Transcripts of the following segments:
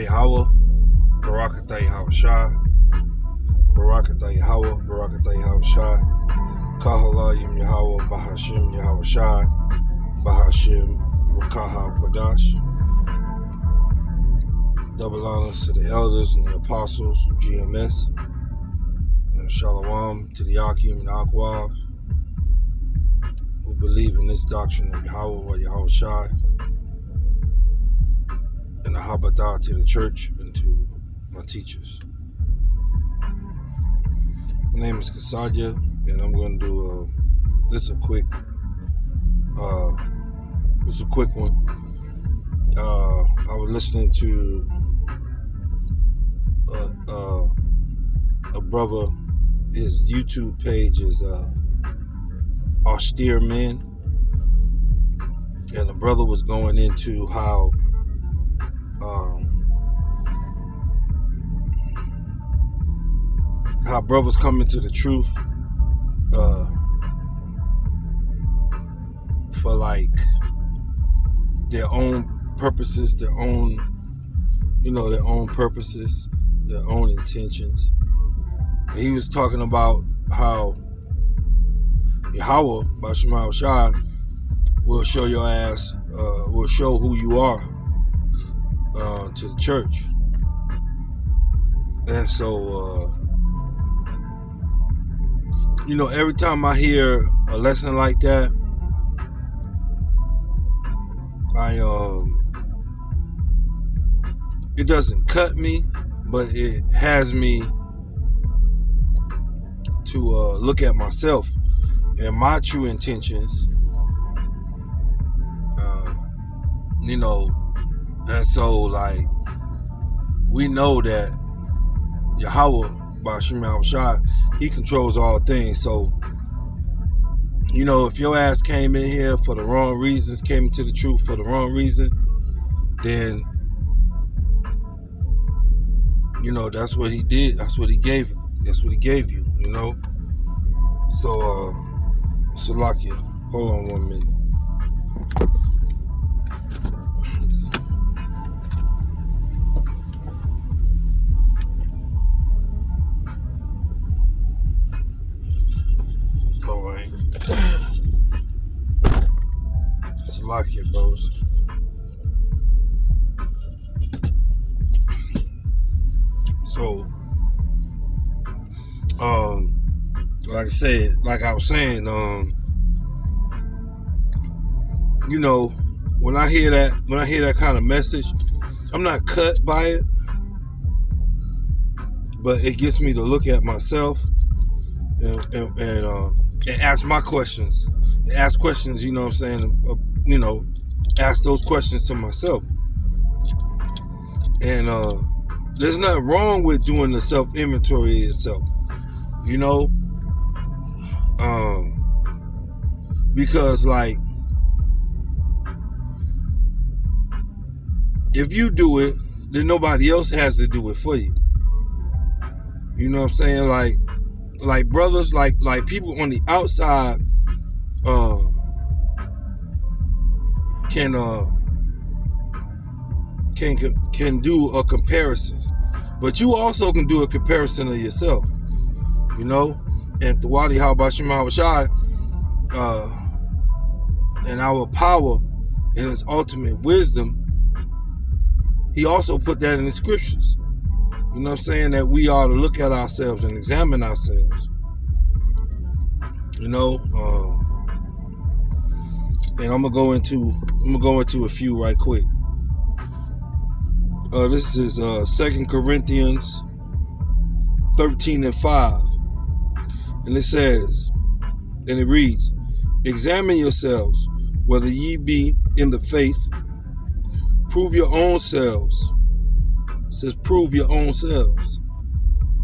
Yahweh, Barakatah Yahweh Shai, Barakatah Yahweh, Barakatah Yahweh Shai, Kahala Yim Yahweh, Bahashim Yahweh Shai, Bahashim Rakaha Kodash. Double honors to the elders and the apostles of GMS. And Shalom to the Akim and Akwab who believe in this doctrine of Yahweh or Yahweh Shai. And the Habadah to the church and to my teachers. My name is Kasadia, and I'm going to do this a quick one. I was listening to a brother. His YouTube page is Austere Men, and the brother was going into how brothers come into the truth for like their own purposes, their own purposes, their own intentions. And he was talking about how Yahweh, Bashim Shai, will show your ass, will show who you are to the church. And so, every time I hear a lesson like that, it doesn't cut me, but it has me to look at myself and my true intentions, and so like we know that Yahweh, Bashim Shai, he controls all things. So, if your ass came in here for the wrong reasons, came into the truth for the wrong reason, then, that's what he did. That's what he gave you. That's what he gave you, So, Salakia, hold on 1 minute. Salakia, bros. So, like I was saying, when I hear that kind of message, I'm not cut by it, but it gets me to look at myself and ask my questions. Ask questions, ask those questions to myself. And there's nothing wrong with doing the self-inventory itself, because like if you do it, then nobody else has to do it for you. You know what I'm saying? Like brothers, like people on the outside can do a comparison, but you also can do a comparison of yourself, and Thawadi Habashim Shai, and our power and his ultimate wisdom, he also put that in the scriptures. You know what I'm saying? That we ought to look at ourselves and examine ourselves. And I'm gonna go into a few right quick. This is 2 Corinthians 13:5. And it says, and it reads, "Examine yourselves, whether ye be in the faith. Prove your own selves." It says, prove your own selves.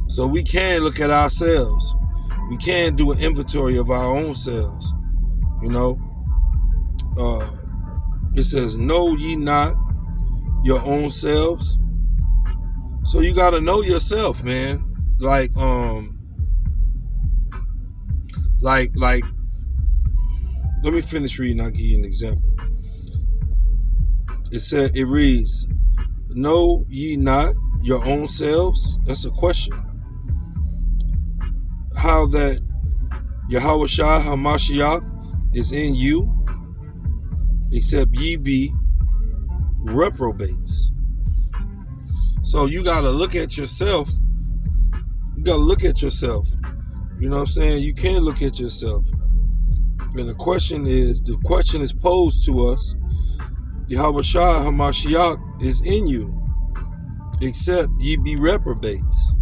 So we can look at ourselves. We can do an inventory of our own selves. It says, "Know ye not your own selves?" So you got to know yourself, man. Like, let me finish reading. I'll give you an example. It reads, Know ye not your own selves? That's a question. How that Yahushua HaMashiach is in you, except ye be reprobates. So you got to look at yourself. You got to look at yourself. You know what I'm saying? You can't look at yourself. And the question is posed to us, Yahushua HaMashiach is in you, except ye be reprobates.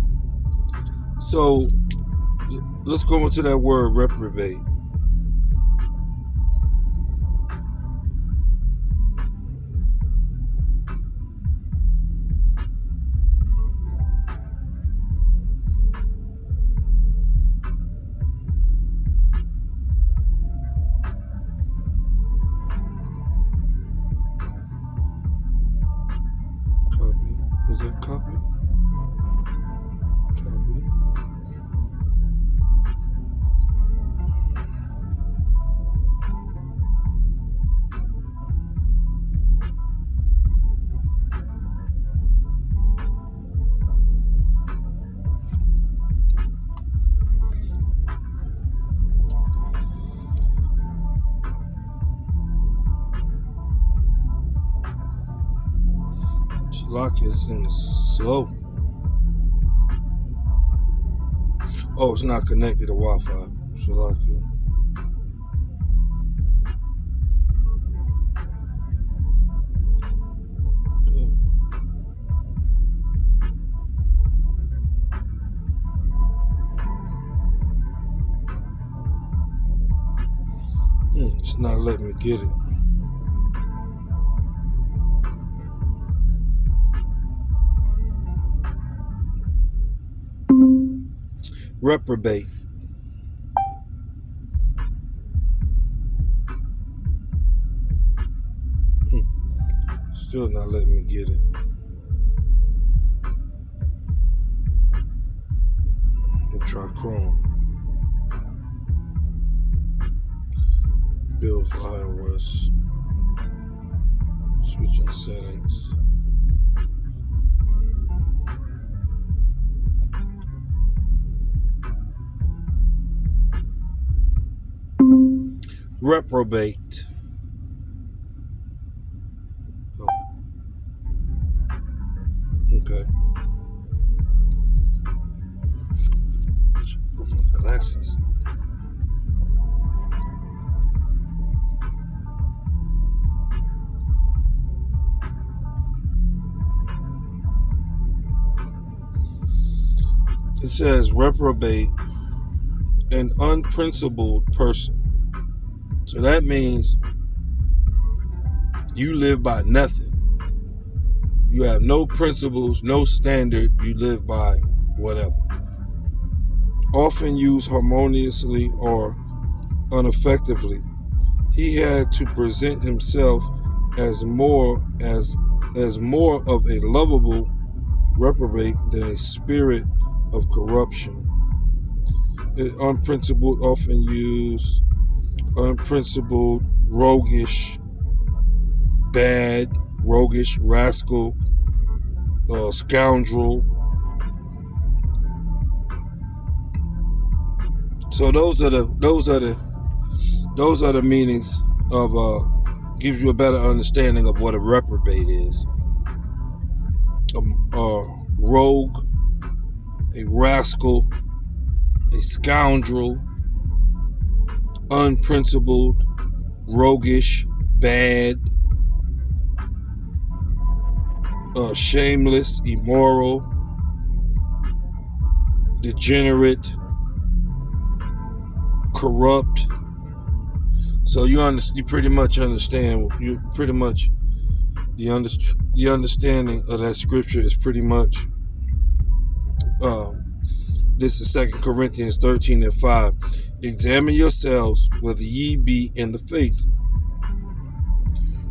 So let's go into that word reprobate. Copy. Is that copy? Copy. Lock this thing is slow. Oh, it's not connected to Wi-Fi. Shalakia. It's not letting me get it. Reprobate. Still not letting me get it. Let me try Chrome. Build for iOS. Switching settings. Reprobate. Oh. Okay. Put my glasses. It says reprobate, an unprincipled person. So that means you live by nothing. You have no principles, no standard. You live by whatever. Often used harmoniously or ineffectively, he had to present himself as more of a lovable reprobate than a spirit of corruption. Unprincipled, often used, unprincipled, roguish, bad, roguish, rascal, scoundrel. So those are the meanings of gives you a better understanding of what a reprobate is. A rogue, a rascal, a scoundrel, unprincipled, roguish, bad, shameless, immoral, degenerate, corrupt. So you pretty much understand. The understanding of that scripture is pretty much. This is 2 Corinthians 13:5. Examine yourselves whether ye be in the faith.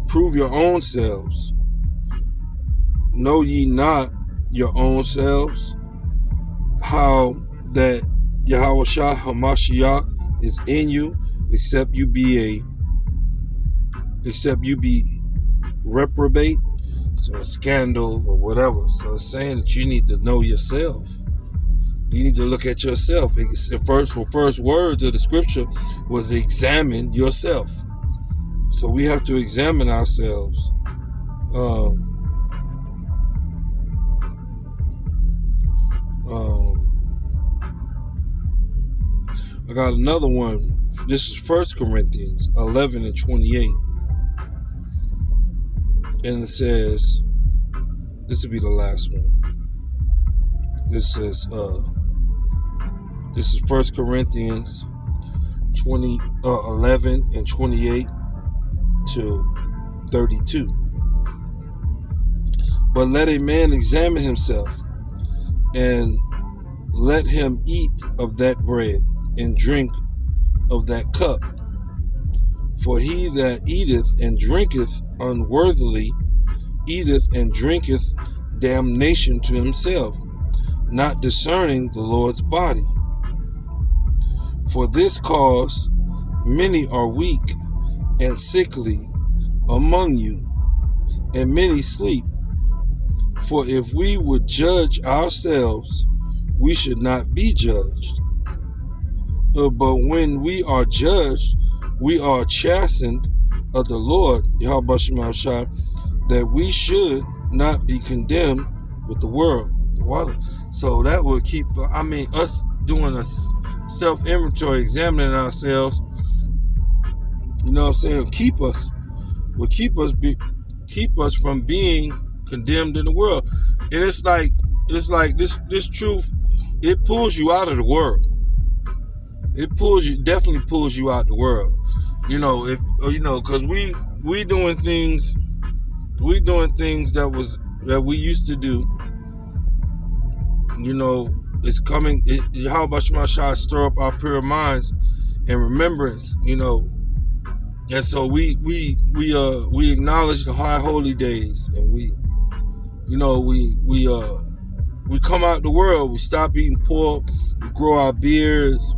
Prove your own selves. Know ye not your own selves, how that Yahushua HaMashiach is in you, except you be reprobate. So a scandal or whatever. So it's saying that you need to know yourself. You need to look at yourself. The first words of the scripture was examine yourself. So we have to examine ourselves. I got another one. This is 1 Corinthians 11 and 28. And it says, this will be the last one. This is 1 Corinthians 11 and 28 to 32. But let a man examine himself, and let him eat of that bread and drink of that cup. For he that eateth and drinketh unworthily eateth and drinketh damnation to himself, not discerning the Lord's body. For this cause many are weak and sickly among you, and many sleep. For if we would judge ourselves, we should not be judged. But when we are judged, we are chastened of the Lord, Yahweh Shema Shai, that we should not be condemned with the world. So that will keep, us doing a self-inventory, examining ourselves, you know what I'm saying, will keep us from being condemned in the world. And it's like this truth, it pulls you out of the world. It definitely pulls you out the world. Because we doing things that we used to do. It's coming. How about Shema Shai stir up our pure minds and remembrance? And so we acknowledge the high holy days, and we come out the world. We stop eating pork. We grow our beards.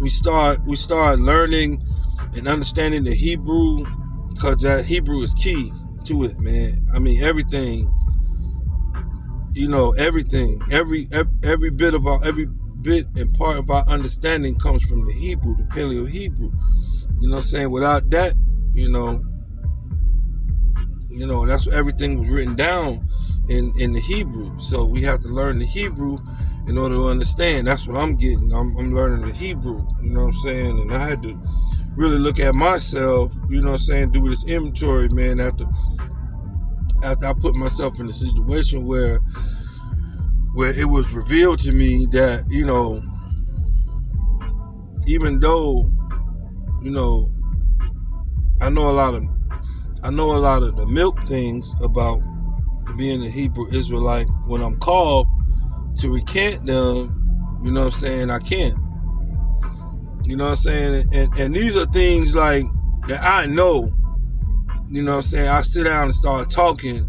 We start learning and understanding the Hebrew, because that Hebrew is key to it, man. Everything. Everything. Every bit and part of our understanding comes from the Hebrew, the Paleo Hebrew. You know what I'm saying? Without that, that's what everything was written down in the Hebrew. So we have to learn the Hebrew in order to understand. That's what I'm getting. I'm learning the Hebrew, you know what I'm saying? And I had to really look at myself, you know what I'm saying, do this inventory, man, after I put myself in a situation where it was revealed to me that, even though, I know a lot of the milk things about being a Hebrew Israelite. When I'm called to recant them, you know what I'm saying, I can't. You know what I'm saying? And these are things like that I know, you know what I'm saying. I sit down and start talking.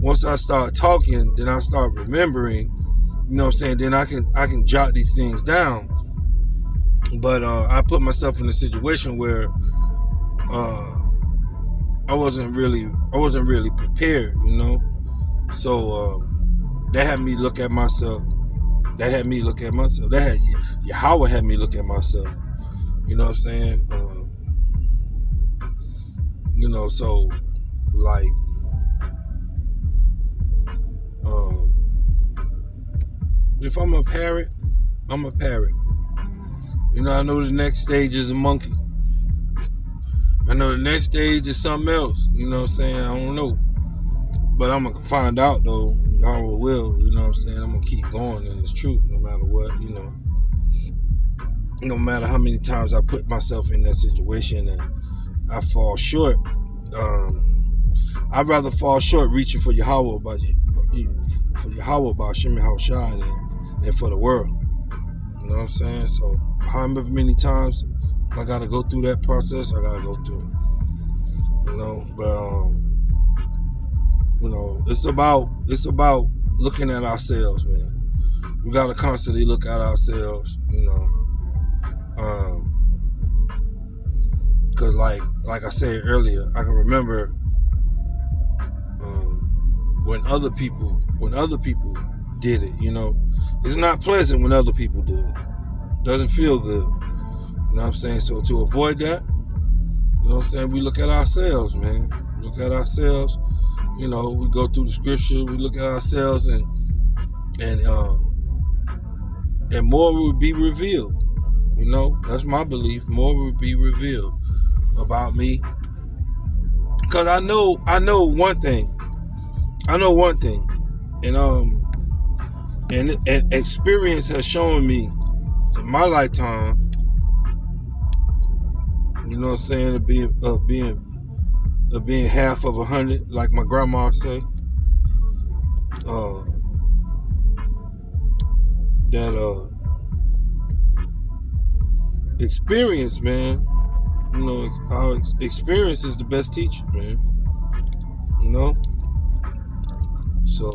Once I start talking, then I start remembering, you know what I'm saying, then I can jot these things down. But I put myself in a situation where I wasn't really prepared, So that had me look at myself. That had Yahweh had me look at myself. You know what I'm saying? So like if I'm a parrot, I'm a parrot. I know the next stage is a monkey. I know the next stage is something else. You know what I'm saying? I don't know. But I'm going to find out, though. Y'all will. You know what I'm saying? I'm going to keep going in this truth no matter what, No matter how many times I put myself in that situation and I fall short. I'd rather fall short reaching for Yahweh by Shemi Hawashai than for the world. You know what I'm saying? So however many times I gotta go through that process, I gotta go through it. But it's about looking at ourselves, man. We gotta constantly look at ourselves, Cause like I said earlier, I can remember when other people did it. It's not pleasant when other people do it. Doesn't feel good. You know what I'm saying? So to avoid that, you know what I'm saying, we look at ourselves, man. Look at ourselves. We go through the scripture. We look at ourselves, and more will be revealed. That's my belief. More will be revealed about me, because I know one thing. And experience has shown me in my lifetime. You know what I'm saying? Of being half of 100, like my grandma say. That experience, man. Our experience is the best teacher, man. So,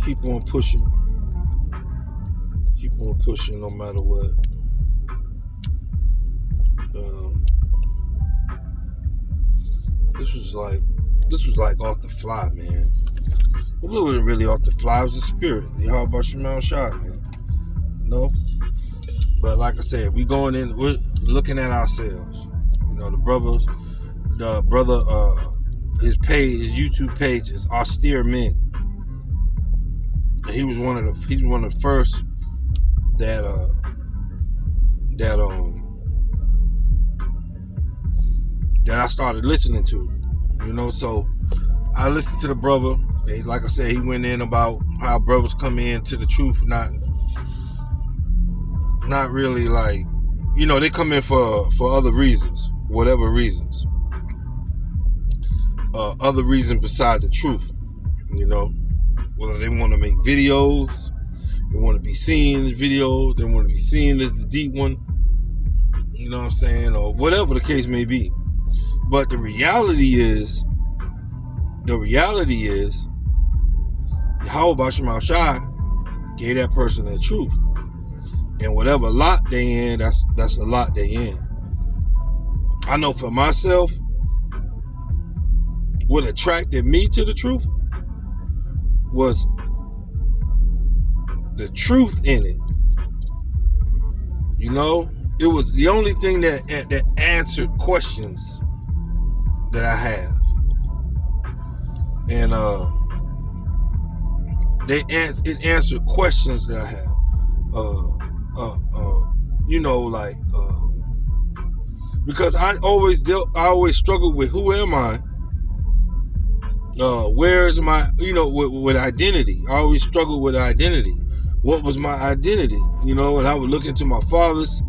keep on pushing. Keep on pushing no matter what. This was like off the fly, man. It wasn't really off the fly. It was the spirit. How about Shemal Shah, man? But like I said, we're looking at ourselves. The brother, his YouTube page is Austere Men. And he's one of the first that I started listening to. So I listened to the brother. And like I said, he went in about how brothers come into the truth, not really like, they come in for other reasons, whatever reasons. Other reasons beside the truth, whether they want to make videos, they want to be seen in the videos, they want to be seen as the deep one, you know what I'm saying, or whatever the case may be. But the reality is, Yahweh Shemal Shah gave that person the truth. And whatever lot they in, that's the lot they in. I know for myself, what attracted me to the truth was the truth in it. It was the only thing that answered questions that I have. And it answered questions that I have. Because I always struggled with who am I? Where's my, with identity. I always struggled with identity. What was my identity? And I would look into my father's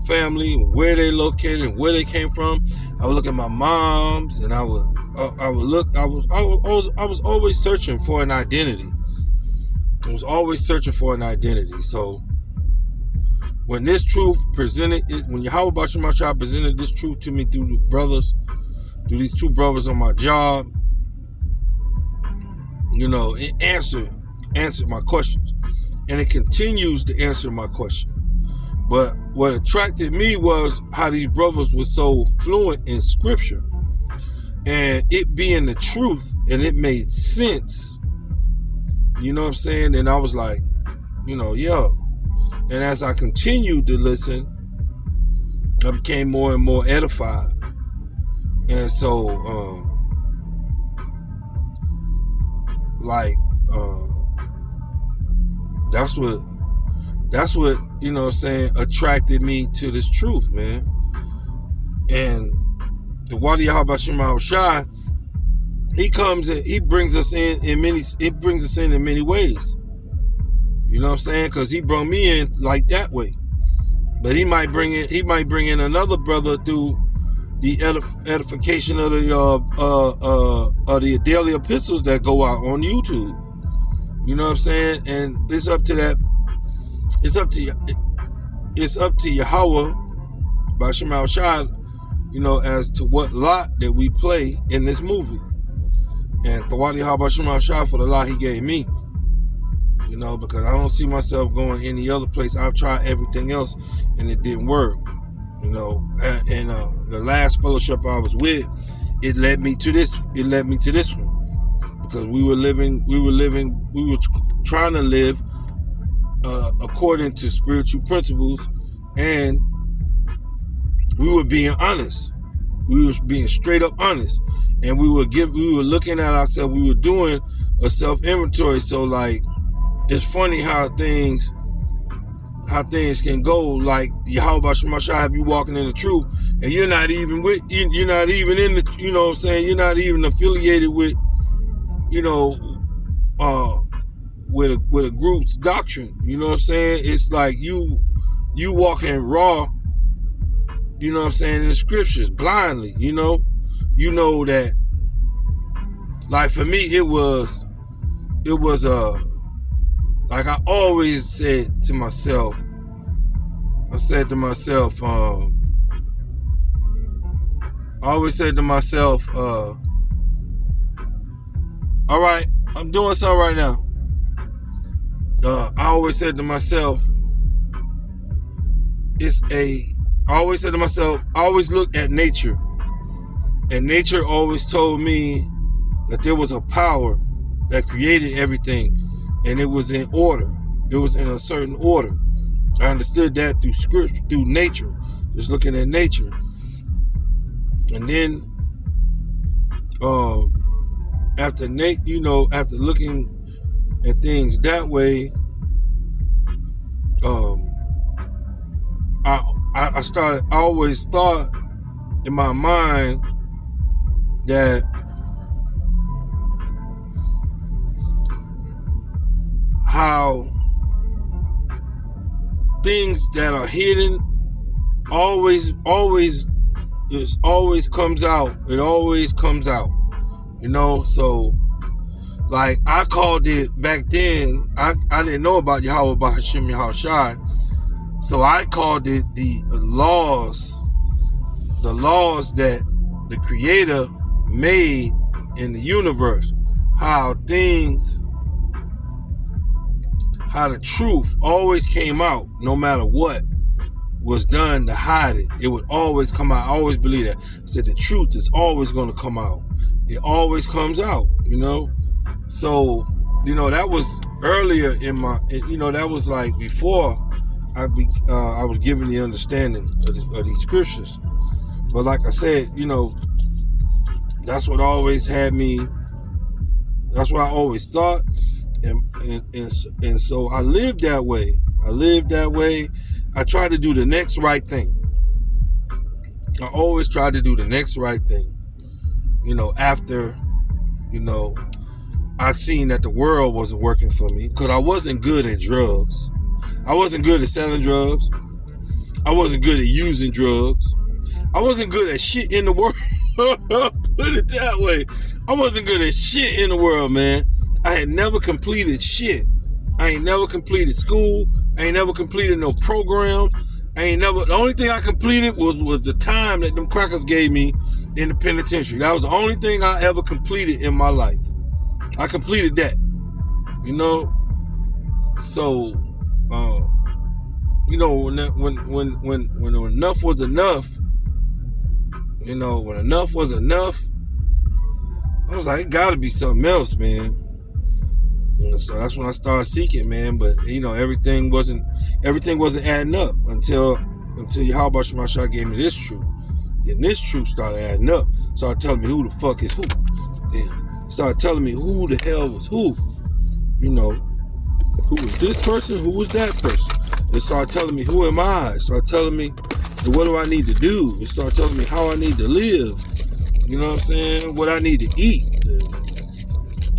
family, where they located and where they came from. I would look at my mom's, and I was always searching for an identity. So when this truth when Yahweh Shemal Shah presented this truth to me through these two brothers on my job, it answered my questions, and it continues to answer my question. But what attracted me was how these brothers were so fluent in scripture, and it being the truth, and it made sense. You know what I'm saying? And I was like, yeah. And as I continued to listen, I became more and more edified. And so, that's what, attracted me to this truth, man. And the Wadi Yahweh Shemal Shah, he comes in, he brings us in many ways. You know what I'm saying? Because he brought me in like that way. But he might bring in another brother through the edification of the daily epistles that go out on YouTube. You know what I'm saying? And it's up to Yahweh Shemal Shah, as to what lot that we play in this movie. And Tawadi Yahweh Shemal Shah for the lot he gave me. You know, because I don't see myself going any other place. I've tried everything else and it didn't work. You know, and the last fellowship I was with, it led me to this one, because we were trying to live according to spiritual principles, and we were being honest. We were being straight up honest, and we were looking at ourselves. We were doing a self inventory. So like, it's funny how things can go. Like, Yahweh Shemashah have you walking in the truth, and you're not even in the, you know what I'm saying, you're not even affiliated with, you know, with a group's doctrine. You know what I'm saying? It's like you walking raw, you know what I'm saying, in the scriptures blindly. You know that, like, for me it was like I always said to myself, all right, I'm doing something right now. I always said to myself, I always looked at nature, and nature always told me that there was a power that created everything, and it was in order. It was in a certain order. I understood that through scripture, through nature, just looking at nature. And then, after looking at things that way, I always thought in my mind that how things that are hidden always comes out. It always comes out, you know. So like, I called it back then, I didn't know about Yahweh Bahashim Yahushai, so I called it the laws that the Creator made in the universe. How the truth always came out, no matter what was done to hide it. It would always come out. I always believe that. I said the truth is always going to come out. It always comes out, you know. So, you know, that was earlier in my, you know, that was like before I was given the understanding of these scriptures. But like I said, you know, that's what always had me. That's what I always thought, and so I lived that way. I tried to do the next right thing. I always tried to do the next right thing. You know, after, you know, I seen that the world wasn't working for me, because I wasn't good at drugs. I wasn't good at selling drugs. I wasn't good at using drugs. I wasn't good at shit in the world. Put it that way. I wasn't good at shit in the world, man. I had never completed shit. I ain't never completed school. I ain't never completed no program. The only thing I completed was the time that them crackers gave me in the penitentiary. That was the only thing I ever completed in my life. I completed that, you know. So, you know, when enough was enough, you know, when enough was enough, I was like, it gotta be something else, man. And so that's when I started seeking, man. But, you know, everything wasn't adding up until Yahweh Shemashah gave me this truth. Then this truth started adding up. Started telling me who the fuck is who. Then started telling me who the hell was who. You know, who was this person? Who was that person? It started telling me who am I? It started telling me what do I need to do? It started telling me how I need to live. You know what I'm saying? What I need to eat.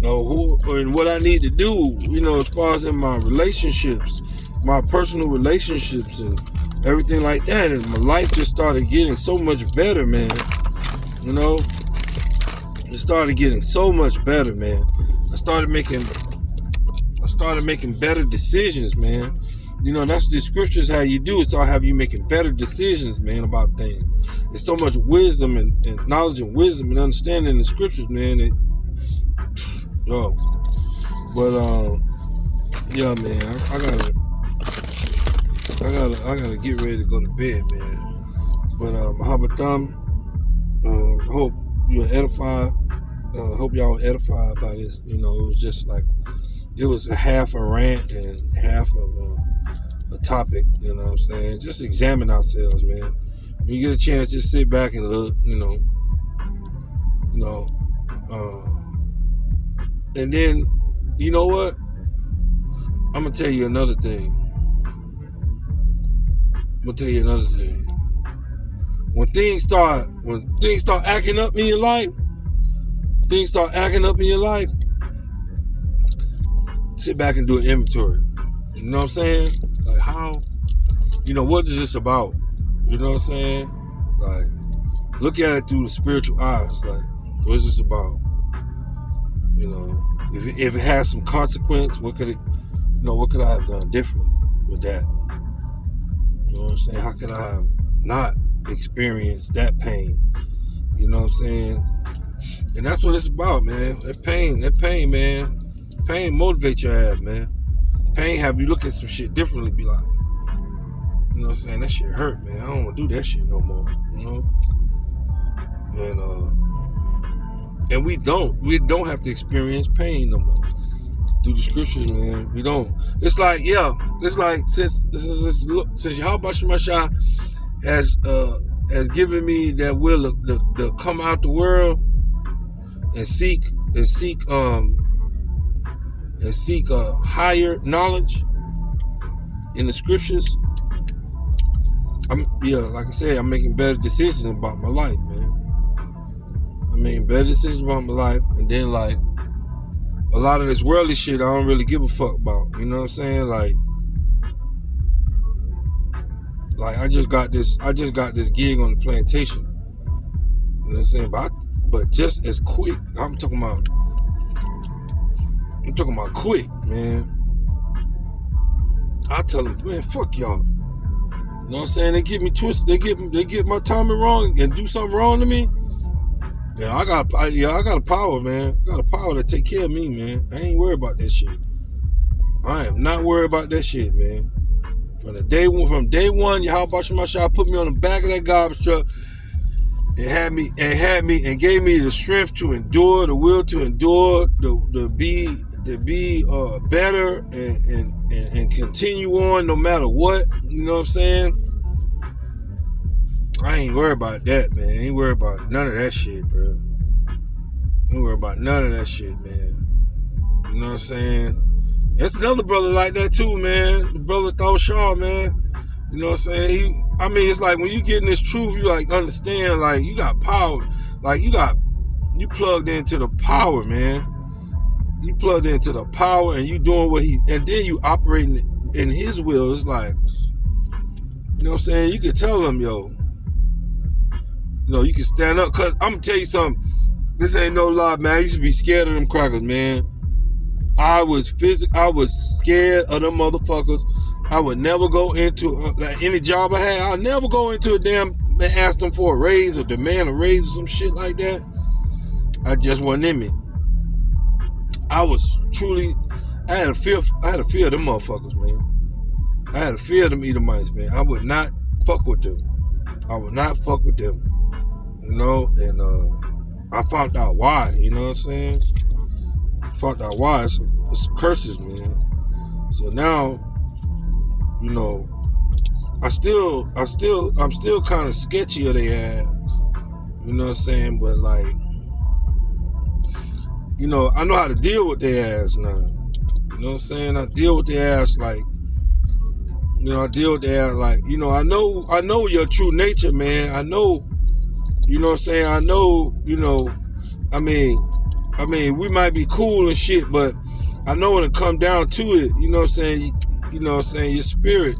And what I need to do, you know, as far as in my relationships, my personal relationships and everything like that. And my life just started getting so much better, man. You know, it started getting so much better, man. I started making better decisions, man. You know, that's the scriptures how you do. It's all have you making better decisions, man, about things. There's so much wisdom and knowledge and wisdom and understanding in the scriptures, man. Yeah, man. I gotta get ready to go to bed, man. But Mahabatam, hope you're edified. Hope y'all edified by this. You know, it was just like it was a half a rant and half of a topic. You know what I'm saying? Just examine ourselves, man. When you get a chance, just sit back and look. And then, you know what? I'm gonna tell you another thing. When things start acting up in your life, sit back and do an inventory. You know what I'm saying? Like how, what is this about? You know what I'm saying? Like, look at it through the spiritual eyes. Like, what is this about? If it has some consequence, what could I have done differently with that? You know what I'm saying? How could I have not experienced that pain? You know what I'm saying? And that's what it's about, man. That pain, man. Pain motivates your ass, man. Pain have you look at some shit differently, be like, you know what I'm saying? That shit hurt, man. I don't want to do that shit no more, And we don't have to experience pain no more. Through the scriptures, man, we don't. It's like since Yahweh Shemashah has given me that will to come out the world and seek higher knowledge in the scriptures. Like I said, I'm making better decisions about my life, man. I'm making better decisions about my life, and then like a lot of this worldly shit I don't really give a fuck about. You know what I'm saying? Like I just got this gig on the plantation. You know what I'm saying? But just as quick, I'm talking about quick, man. I tell them, man, fuck y'all. You know what I'm saying? They get me twisted. They get my timing wrong and do something wrong to me. Yeah, I got a power, man. I got a power to take care of me, man. I ain't worried about that shit. I am not worried about that shit, man. From day one, Yahweh Shemashah put me on the back of that garbage truck and gave me the strength to endure, the will to endure, to be better and continue on no matter what. You know what I'm saying? I ain't worried about that, man. I ain't worried about none of that shit, bro. I ain't worried about none of that shit, man. You know what I'm saying? There's another brother like that too, man. The brother Thor Shaw, man. You know what I'm saying? It's like when you get in this truth, you like understand, like you got power. Like you plugged into the power, man. You plugged into the power and you doing and then you operating in his will. It's like, you know what I'm saying? You could tell him, yo, you can stand up. Cause I'm gonna tell you something. This ain't no lie, man. I used to be scared of them crackers, man. I was scared of them motherfuckers. I would never go into any job I had. I'd never go into a damn and ask them for a raise or demand a raise or some shit like that. I just wasn't in me. I had a fear of them motherfuckers, man. I had a fear of them Edomites, man. I would not fuck with them. And I found out why, you know what I'm saying? Found out why. It's curses, man. So now, I'm still kind of sketchy of they had, you know what I'm saying? But like, I know how to deal with their ass now. You know what I'm saying? I deal with their ass like, I know your true nature, man. I know, you know what I'm saying? I know, we might be cool and shit, but I know when it come down to it, you know what I'm saying? Your spirit,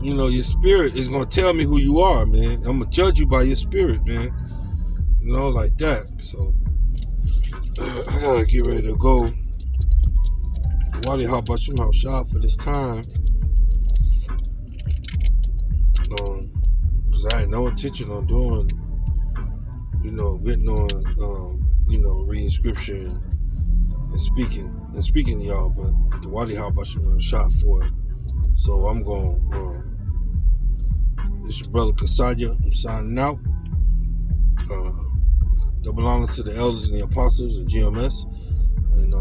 your spirit is going to tell me who you are, man. I'm going to judge you by your spirit, man. Like that. So, I got to get ready to go. Wadi Habba Shemashah for this time. Because I had no intention on doing, getting on, reading scripture and speaking to y'all, but the Wadi Habashim shot for it. So I'm going. This your brother Kasadia. I'm signing out. Double honors to the elders and the apostles and GMS, and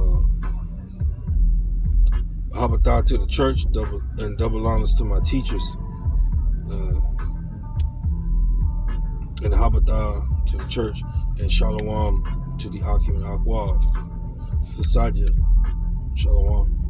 Habatah to the church. Double honors to my teachers, and Habatah to the church, and Shalom to the Akim and Akwav. Kasadia. Shalom.